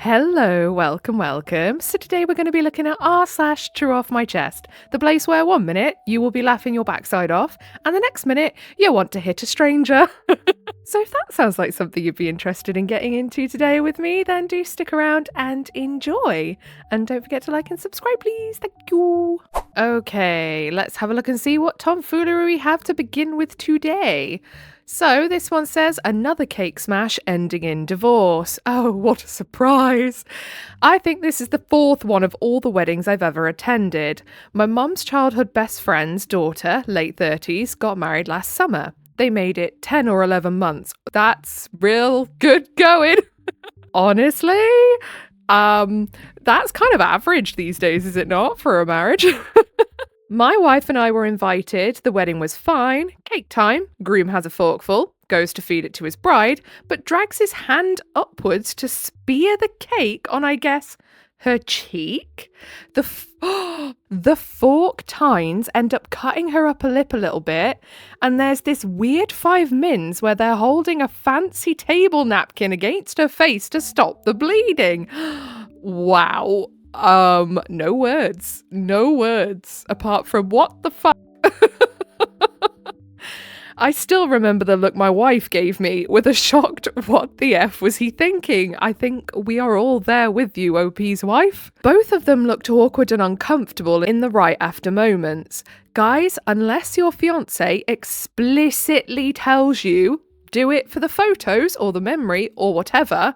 Hello, welcome. So today we're going to be looking at r/TrueOffMyChest, the place where 1 minute you will be laughing your backside off, and the next minute you want to hit a stranger. So if that sounds like something you'd be interested in getting into today with me, then do stick around and enjoy. And don't forget to like and subscribe, please. Thank you. Okay, let's have a look and see what tomfoolery we have to begin with today. So this one says, another cake smash ending in divorce. Oh, what a surprise. I think this is the fourth one of all the weddings I've ever attended. My mum's childhood best friend's daughter, late 30s, got married last summer. They made it 10 or 11 months. That's real good going. Honestly, that's kind of average these days, is it not, for a marriage? My wife and I were invited. The wedding was fine. Cake time. Groom has a forkful, goes to feed it to his bride, but drags his hand upwards to spear the cake on, I guess, her cheek. The fork tines end up cutting her upper lip a little bit, and there's this weird 5 mins where they're holding a fancy table napkin against her face to stop the bleeding. Wow. No words apart from what the fuck. I still remember the look my wife gave me with a shocked, what the F was he thinking? I think we are all there with you, OP's wife. Both of them looked awkward and uncomfortable in the right after moments. Guys, unless your fiance explicitly tells you, do it for the photos or the memory or whatever,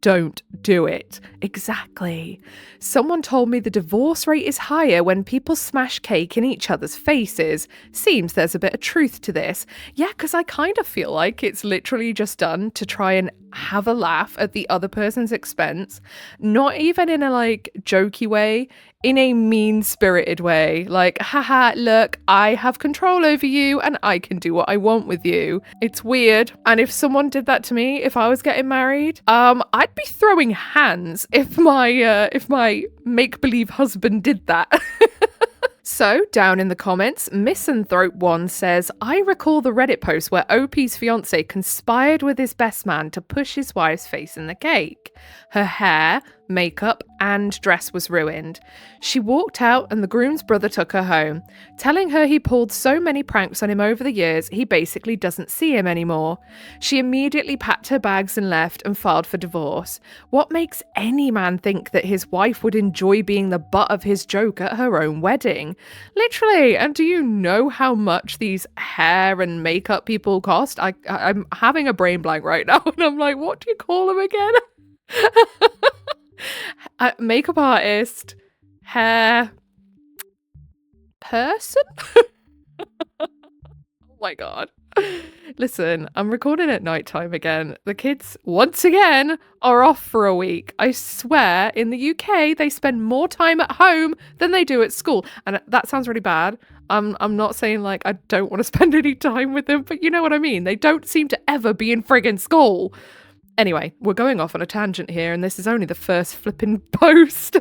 don't do it. Exactly. Someone told me the divorce rate is higher when people smash cake in each other's faces. Seems there's a bit of truth to this. Yeah, because I kind of feel like it's literally just done to try and have a laugh at the other person's expense. Not even in a jokey way, in a mean-spirited way. Like, haha, look, I have control over you and I can do what I want with you. It's weird. And if someone did that to me, if I was getting married, I'd be throwing hands if my make-believe husband did that. So, down in the comments, Misanthrope1 says, I recall the Reddit post where OP's fiance conspired with his best man to push his wife's face in the cake. Her hair, makeup, and dress was ruined. She walked out and the groom's brother took her home, telling her he pulled so many pranks on him over the years he basically doesn't see him anymore. She immediately packed her bags and left and filed for divorce. What makes any man think that his wife would enjoy being the butt of his joke at her own wedding? Literally, and do you know how much these hair and makeup people cost? I'm having a brain blank right now and I'm like, what do you call them again? Makeup artist, hair person. Oh my god. Listen, I'm recording at nighttime again. The kids, once again, are off for a week. I swear, in the UK, they spend more time at home than they do at school. And that sounds really bad. I'm not saying I don't want to spend any time with them, but you know what I mean. They don't seem to ever be in friggin' school. Anyway, we're going off on a tangent here, and this is only the first flipping post.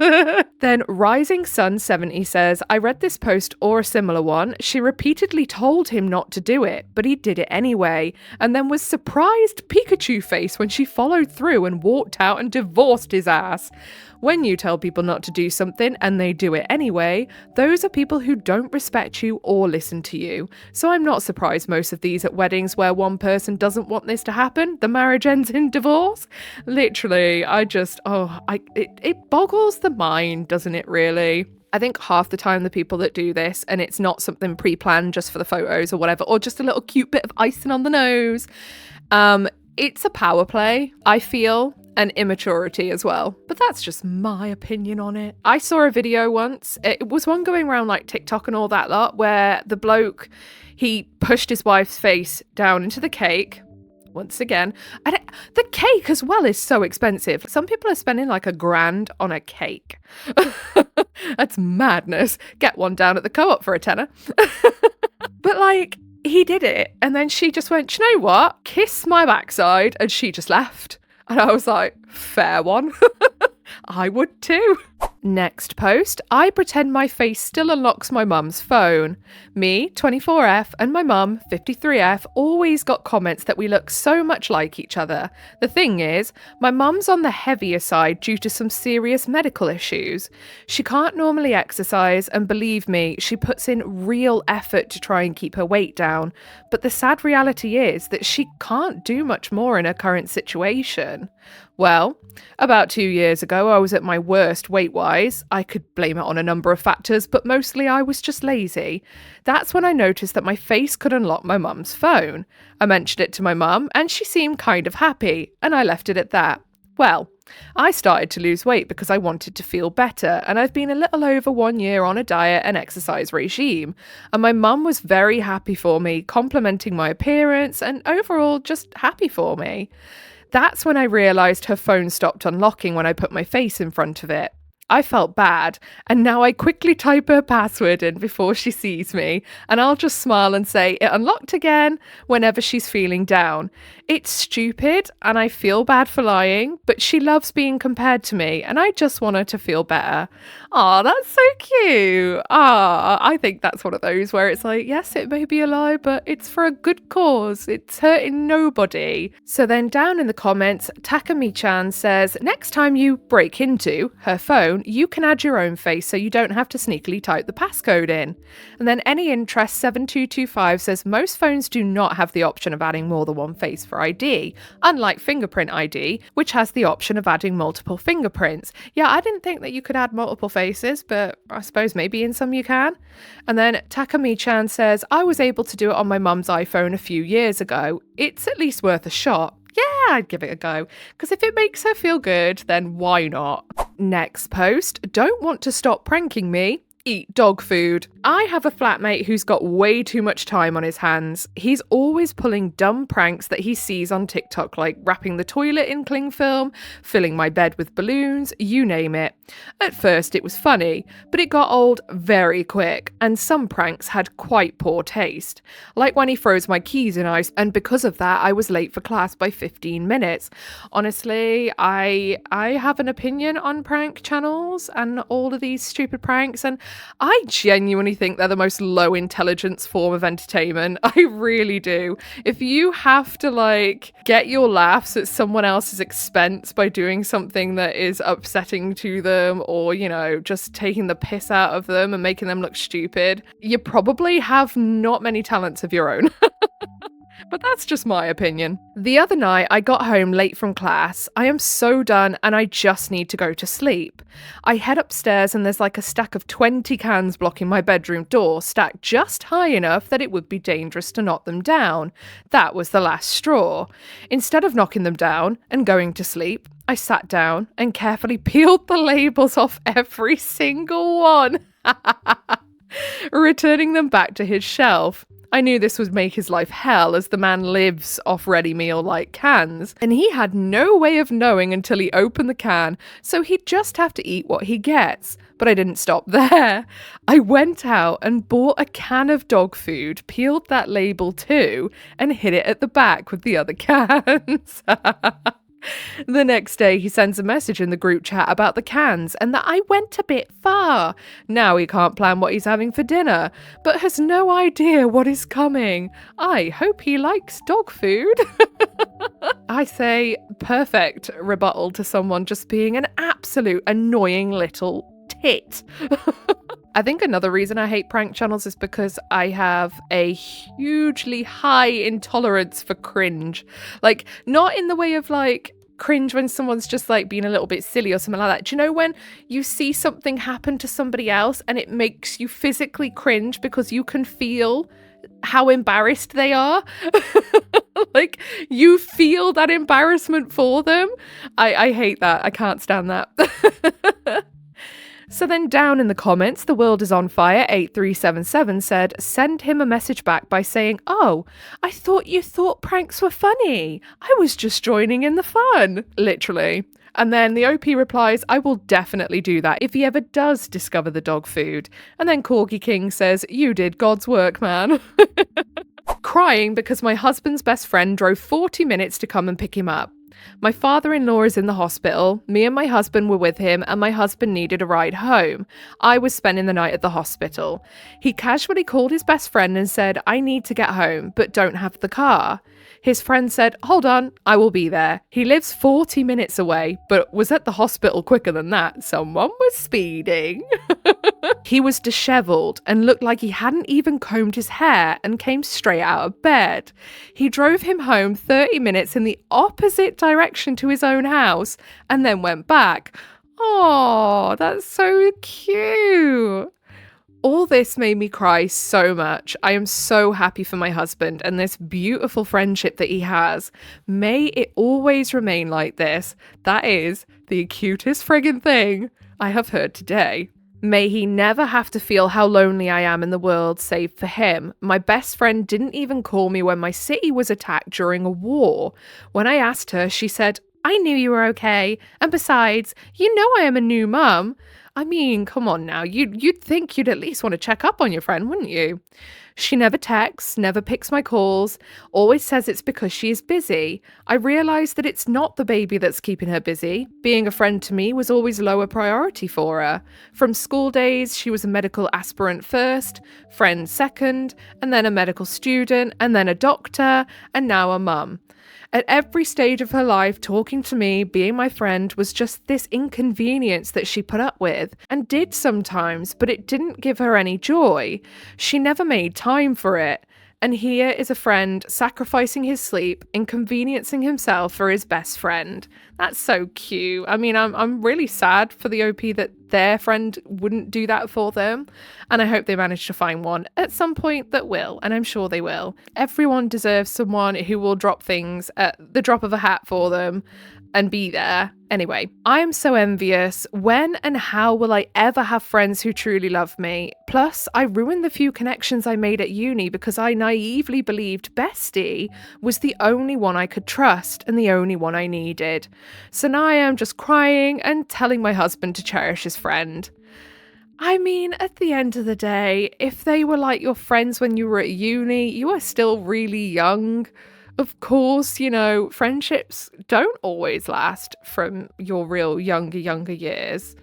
Then Rising Sun 70 says, I read this post or a similar one. She repeatedly told him not to do it, but he did it anyway, and then was surprised Pikachu face when she followed through and walked out and divorced his ass. When you tell people not to do something and they do it anyway, those are people who don't respect you or listen to you. So I'm not surprised most of these at weddings where one person doesn't want this to happen, the marriage ends in divorce. Literally, it boggles the mind, doesn't it really? I think half the time the people that do this, and it's not something pre-planned just for the photos or whatever, or just a little cute bit of icing on the nose, it's a power play, I feel, and immaturity as well. But that's just my opinion on it. I saw a video once, it was one going around TikTok and all that lot, where the bloke, he pushed his wife's face down into the cake, once again, and the cake as well is so expensive. Some people are spending $1,000 on a cake. That's madness. Get one down at the co-op for a tenner. But he did it, and then she just went, you know what? Kiss my backside, and she just left. And I was like, fair one. I would too. Next post, I pretend my face still unlocks my mum's phone. Me, 24F, and my mum, 53F, always got comments that we look so much like each other. The thing is, my mum's on the heavier side due to some serious medical issues. She can't normally exercise, and believe me, she puts in real effort to try and keep her weight down. But the sad reality is that she can't do much more in her current situation. Well, about 2 years ago, I was at my worst weight-wise. I could blame it on a number of factors, but mostly I was just lazy. That's when I noticed that my face could unlock my mum's phone. I mentioned it to my mum, and she seemed kind of happy, and I left it at that. Well, I started to lose weight because I wanted to feel better, and I've been a little over 1 year on a diet and exercise regime. And my mum was very happy for me, complimenting my appearance, and overall just happy for me. That's when I realised her phone stopped unlocking when I put my face in front of it. I felt bad, and now I quickly type her password in before she sees me, and I'll just smile and say it unlocked again whenever she's feeling down. It's stupid, and I feel bad for lying, but she loves being compared to me, and I just want her to feel better. Aw, that's so cute. I think that's one of those where it's like, yes, it may be a lie, but it's for a good cause. It's hurting nobody. So then down in the comments, Takami-chan says, next time you break into her phone, you can add your own face so you don't have to sneakily type the passcode in. And then Any Interest 7225 says most phones do not have the option of adding more than one face for ID, unlike fingerprint ID, which has the option of adding multiple fingerprints. Yeah, I didn't think that you could add multiple faces, but I suppose maybe in some you can. And then Takami-chan says, I was able to do it on my mum's iPhone a few years ago. It's at least worth a shot. Yeah, I'd give it a go, because if it makes her feel good, then why not? Next post, don't want to stop pranking me? Eat dog food. I have a flatmate who's got way too much time on his hands. He's always pulling dumb pranks that he sees on TikTok, like wrapping the toilet in cling film, filling my bed with balloons, you name it. At first it was funny, but it got old very quick, and some pranks had quite poor taste. Like when he froze my keys in ice, and because of that I was late for class by 15 minutes. Honestly, I have an opinion on prank channels and all of these stupid pranks, and I genuinely think they're the most low intelligence form of entertainment. I really do. If you have to get your laughs at someone else's expense by doing something that is upsetting to them, or, just taking the piss out of them and making them look stupid, you probably have not many talents of your own. But that's just my opinion. The other night, I got home late from class. I am so done and I just need to go to sleep. I head upstairs and there's a stack of 20 cans blocking my bedroom door, stacked just high enough that it would be dangerous to knock them down. That was the last straw. Instead of knocking them down and going to sleep, I sat down and carefully peeled the labels off every single one, returning them back to his shelf. I knew this would make his life hell, as the man lives off ready meal like cans, and he had no way of knowing until he opened the can, so he'd just have to eat what he gets. But I didn't stop there. I went out and bought a can of dog food, peeled that label too, and hid it at the back with the other cans. The next day, he sends a message in the group chat about the cans and that I went a bit far. Now he can't plan what he's having for dinner, but has no idea what is coming. I hope he likes dog food. I say perfect rebuttal to someone just being an absolute annoying little tit. I think another reason I hate prank channels is because I have a hugely high intolerance for cringe. Not in the way of cringe when someone's just being a little bit silly or something like that. Do you know when you see something happen to somebody else and it makes you physically cringe because you can feel how embarrassed they are? You feel that embarrassment for them. I hate that. I can't stand that. So then down in the comments, The World is on Fire 8377 said, send him a message back by saying, oh, I thought you thought pranks were funny. I was just joining in the fun. Literally. And then the OP replies, I will definitely do that if he ever does discover the dog food. And then Corgi King says, you did God's work, man. Crying because my husband's best friend drove 40 minutes to come and pick him up. My father-in-law is in the hospital. Me and my husband were with him, and my husband needed a ride home. I was spending the night at the hospital. He casually called his best friend and said, I need to get home, but don't have the car. His friend said, hold on, I will be there. He lives 40 minutes away, but was at the hospital quicker than that. Someone was speeding. He was disheveled and looked like he hadn't even combed his hair and came straight out of bed. He drove him home 30 minutes in the opposite direction to his own house and then went back. Oh, that's so cute. All this made me cry so much. I am so happy for my husband and this beautiful friendship that he has. May it always remain like this. That is the cutest friggin' thing I have heard today. May he never have to feel how lonely I am in the world save for him. My best friend didn't even call me when my city was attacked during a war. When I asked her, she said, I knew you were okay. And besides, you know I am a new mum. I mean, come on now, you'd think you'd at least want to check up on your friend, wouldn't you? She never texts, never picks my calls, always says it's because she is busy. I realised that it's not the baby that's keeping her busy. Being a friend to me was always lower priority for her. From school days, she was a medical aspirant first, friend second, and then a medical student, and then a doctor, and now a mum. At every stage of her life, talking to me, being my friend, was just this inconvenience that she put up with, and did sometimes, but it didn't give her any joy. She never made time for it. And here is a friend sacrificing his sleep, inconveniencing himself for his best friend. That's so cute. I mean, I'm really sad for the OP that their friend wouldn't do that for them. And I hope they manage to find one at some point that will, and I'm sure they will. Everyone deserves someone who will drop things at the drop of a hat for them and be there. Anyway, I am so envious. When and how will I ever have friends who truly love me? Plus, I ruined the few connections I made at uni because I naively believed bestie was the only one I could trust and the only one I needed. So now I am just crying and telling my husband to cherish his friend. I mean, at the end of the day, if they were like your friends when you were at uni, you are still really young. Of course, you know, friendships don't always last from your real younger years.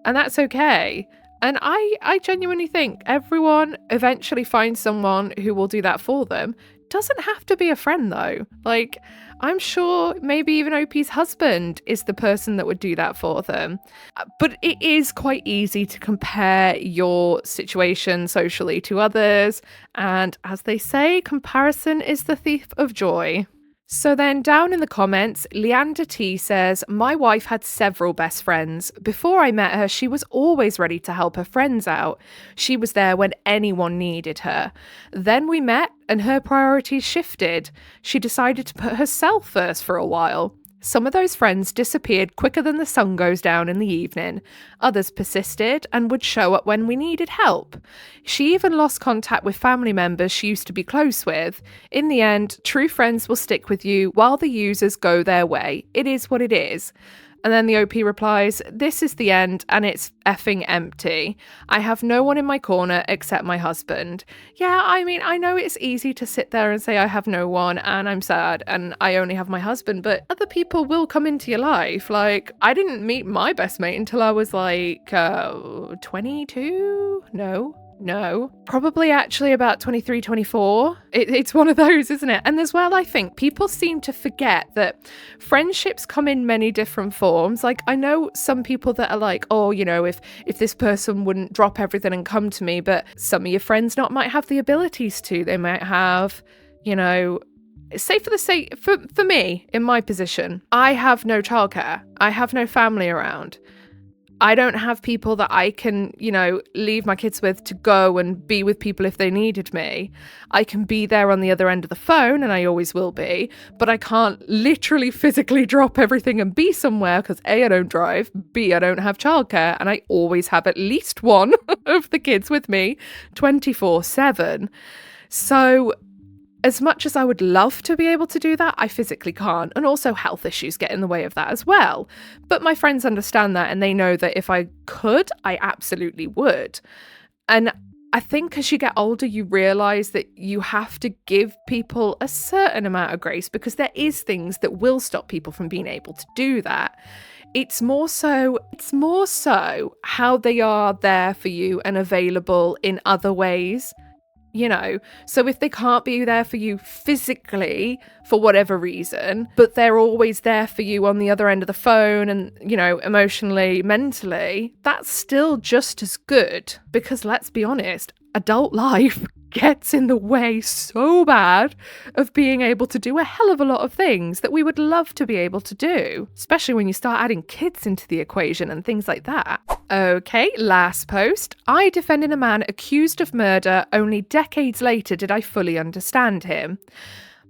And that's okay. And I genuinely think everyone eventually finds someone who will do that for them. Doesn't have to be a friend though. Like, I'm sure maybe even OP's husband is the person that would do that for them. But it is quite easy to compare your situation socially to others. And as they say, comparison is the thief of joy. So then down in the comments, Leander T says, my wife had several best friends. Before I met her, she was always ready to help her friends out. She was there when anyone needed her. Then we met and her priorities shifted. She decided to put herself first for a while. Some of those friends disappeared quicker than the sun goes down in the evening. Others persisted and would show up when we needed help. She even lost contact with family members she used to be close with. In the end, true friends will stick with you while the users go their way. It is what it is. And then the OP replies, this is the end and it's effing empty. I have no one in my corner except my husband. Yeah, I mean, I know it's easy to sit there and say I have no one and I'm sad and I only have my husband, but other people will come into your life. Like, I didn't meet my best mate until I was like 22? No, probably actually about 23, 24. It's one of those, isn't it? And as well, I think people seem to forget that friendships come in many different forms. Like, I know some people that are like, oh, you know, if this person wouldn't drop everything and come to me, but some of your friends might have the abilities to. They might have, you know, say for me, in my position, I have no childcare. I have no family around. I don't have people that I can, you know, leave my kids with to go and be with people if they needed me. I can be there on the other end of the phone, and I always will be, but I can't literally physically drop everything and be somewhere because A, I don't drive, B, I don't have childcare, and I always have at least one of the kids with me 24/7. So as much as I would love to be able to do that, I physically can't. And also health issues get in the way of that as well. But my friends understand that and they know that if I could, I absolutely would. And I think as you get older, you realize that you have to give people a certain amount of grace because there is things that will stop people from being able to do that. It's more so how they are there for you and available in other ways. So if they can't be there for you physically for whatever reason, but they're always there for you on the other end of the phone and, emotionally, mentally, that's still just as good. Because let's be honest, adult life gets in the way so bad of being able to do a hell of a lot of things that we would love to be able to do, especially when you start adding kids into the equation and things like that. Okay, last post. I defended a man accused of murder. Only decades later did I fully understand him.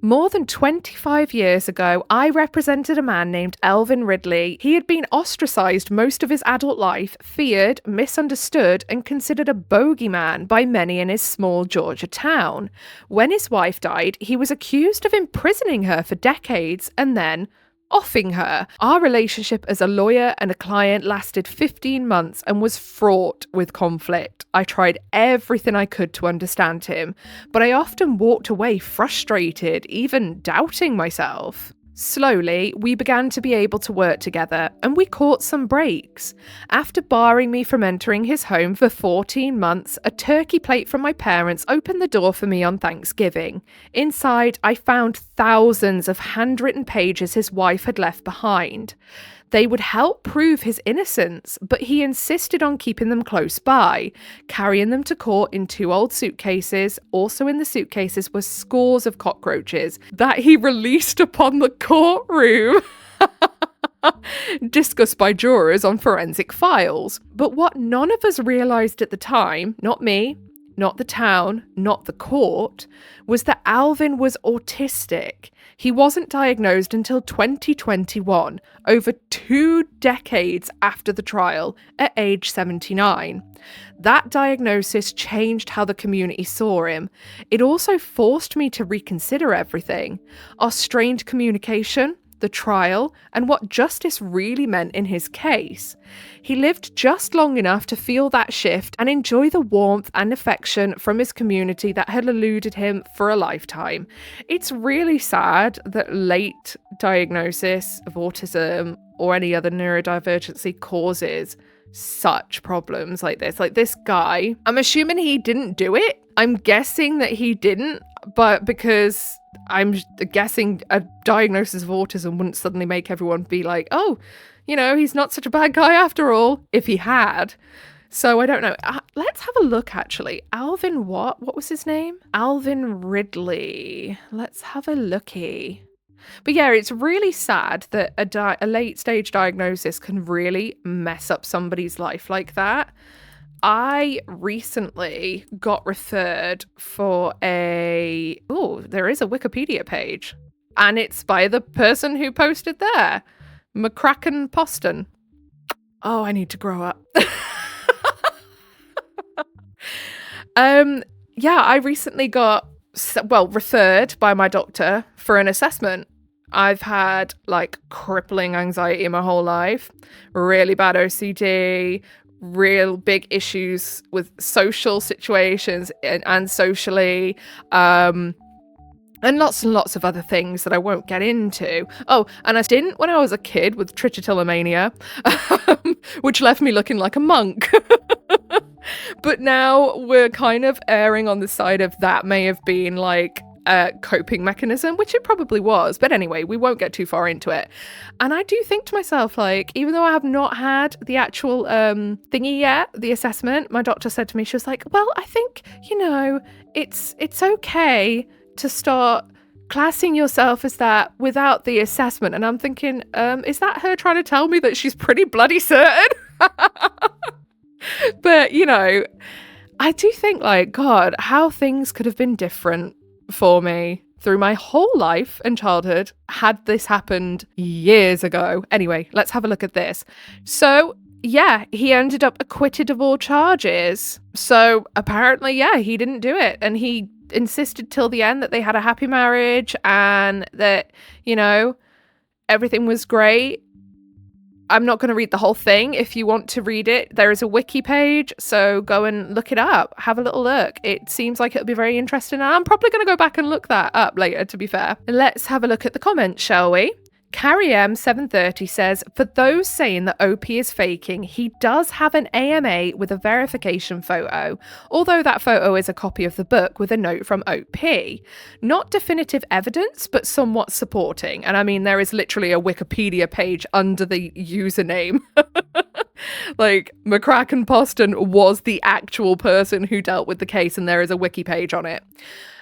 More than 25 years ago, I represented a man named Alvin Ridley. He had been ostracized most of his adult life, feared, misunderstood, and considered a bogeyman by many in his small Georgia town. When his wife died, he was accused of imprisoning her for decades and then offing her. Our relationship as a lawyer and a client lasted 15 months and was fraught with conflict. I tried everything I could to understand him, but I often walked away frustrated, even doubting myself. Slowly, we began to be able to work together, and we caught some breaks. After barring me from entering his home for 14 months, a turkey plate from my parents opened the door for me on Thanksgiving. Inside, I found thousands of handwritten pages his wife had left behind. They would help prove his innocence, but he insisted on keeping them close by, carrying them to court in 2 old suitcases. Also in the suitcases were scores of cockroaches that he released upon the courtroom. Discussed by jurors on forensic files. But what none of us realised at the time, not me, not the town, not the court, was that Alvin was autistic. He wasn't diagnosed until 2021, over 2 decades after the trial, at age 79. That diagnosis changed how the community saw him. It also forced me to reconsider everything. Our strained communication, the trial, and what justice really meant in his case. He lived just long enough to feel that shift and enjoy the warmth and affection from his community that had eluded him for a lifetime. It's really sad that late diagnosis of autism or any other neurodivergency causes such problems like this. Like this guy, I'm assuming he didn't do it. I'm guessing that he didn't, but because I'm guessing a diagnosis of autism wouldn't suddenly make everyone be like, oh, he's not such a bad guy after all, if he had. So I don't know. Let's have a look, actually. Alvin what? What was his name? Alvin Ridley. Let's have a looky. But yeah, it's really sad that a late stage diagnosis can really mess up somebody's life like that. I recently got referred for there is a Wikipedia page, and it's by the person who posted there, McCracken Poston. Oh, I need to grow up. I recently got, referred by my doctor for an assessment. I've had crippling anxiety my whole life, really bad OCD, real big issues with social situations and socially, and lots of other things that I won't get into. Oh, and I didn't when I was a kid with trichotillomania, which left me looking like a monk. But now we're kind of erring on the side of that may have been a coping mechanism, which it probably was. But anyway, we won't get too far into it. And I do think to myself, even though I have not had the actual thingy yet, the assessment, my doctor said to me, she was like, well, I think, it's okay to start classing yourself as that without the assessment. And I'm thinking, is that her trying to tell me that she's pretty bloody certain? But, I do think, God, how things could have been different for me through my whole life and childhood had this happened years ago. Anyway, let's have a look at this. So, yeah, he ended up acquitted of all charges. So, apparently, yeah, he didn't do it. And he insisted till the end that they had a happy marriage and that, everything was great. I'm not going to read the whole thing. If you want to read it, there is a wiki page, so go and look it up. Have a little look. It seems like it'll be very interesting, and I'm probably going to go back and look that up later, to be fair. Let's have a look at the comments, shall we? Carrie M730 says, for those saying that OP is faking, he does have an AMA with a verification photo, although that photo is a copy of the book with a note from OP. Not definitive evidence, but somewhat supporting. And I mean, there is literally a Wikipedia page under the username. Like, McCracken Poston was the actual person who dealt with the case, and there is a wiki page on it.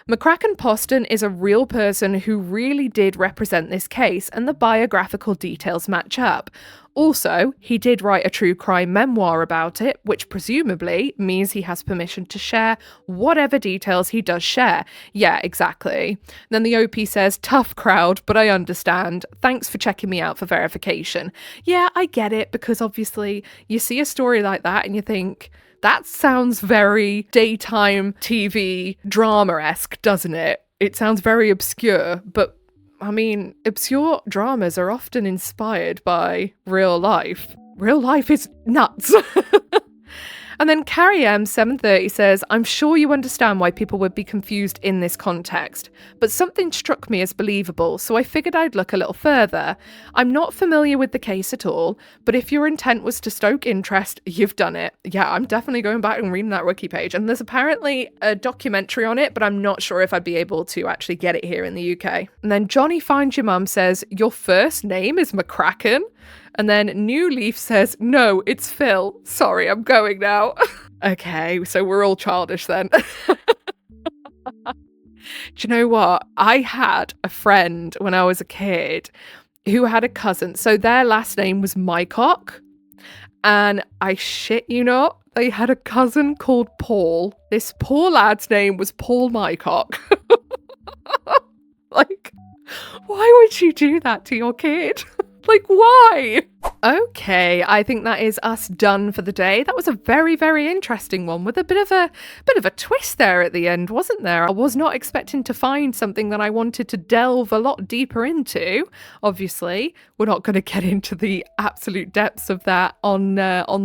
McCracken Poston is a real person who really did represent this case, and the biographical details match up. Also, he did write a true crime memoir about it, which presumably means he has permission to share whatever details he does share. Yeah, exactly. Then the OP says, tough crowd, but I understand. Thanks for checking me out for verification. Yeah, I get it, because obviously you see a story like that and you think, that sounds very daytime TV drama-esque, doesn't it? It sounds very obscure, but I mean, obscure dramas are often inspired by real life. Real life is nuts. And then Carrie M730 says, I'm sure you understand why people would be confused in this context, but something struck me as believable, so I figured I'd look a little further. I'm not familiar with the case at all, but if your intent was to stoke interest, you've done it. Yeah, I'm definitely going back and reading that wiki page, and there's apparently a documentary on it, but I'm not sure if I'd be able to actually get it here in the UK. And then Johnny Finds Your Mum says, your first name is McCracken? And then New Leaf says, no, it's Phil. Sorry, I'm going now. Okay, so we're all childish then. Do you know what? I had a friend when I was a kid who had a cousin. So their last name was Mycock. And I shit you not, they had a cousin called Paul. This poor lad's name was Paul Mycock. Like, why would you do that to your kid? Like, why? Okay, I think that is us done for the day. That was a very, very interesting one with a bit of a twist there at the end, wasn't there? I was not expecting to find something that I wanted to delve a lot deeper into. Obviously, we're not going to get into the absolute depths of that on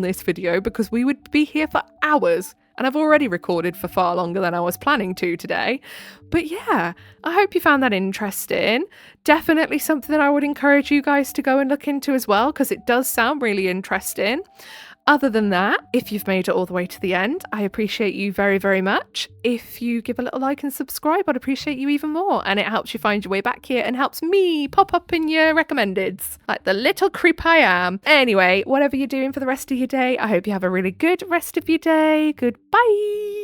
this video because we would be here for hours. And I've already recorded for far longer than I was planning to today. But yeah, I hope you found that interesting. Definitely something that I would encourage you guys to go and look into as well, because it does sound really interesting. Other than that, if you've made it all the way to the end, I appreciate you very, very much. If you give a little like and subscribe, I'd appreciate you even more. And it helps you find your way back here and helps me pop up in your recommendeds, like the little creep I am. Anyway, whatever you're doing for the rest of your day, I hope you have a really good rest of your day. Goodbye.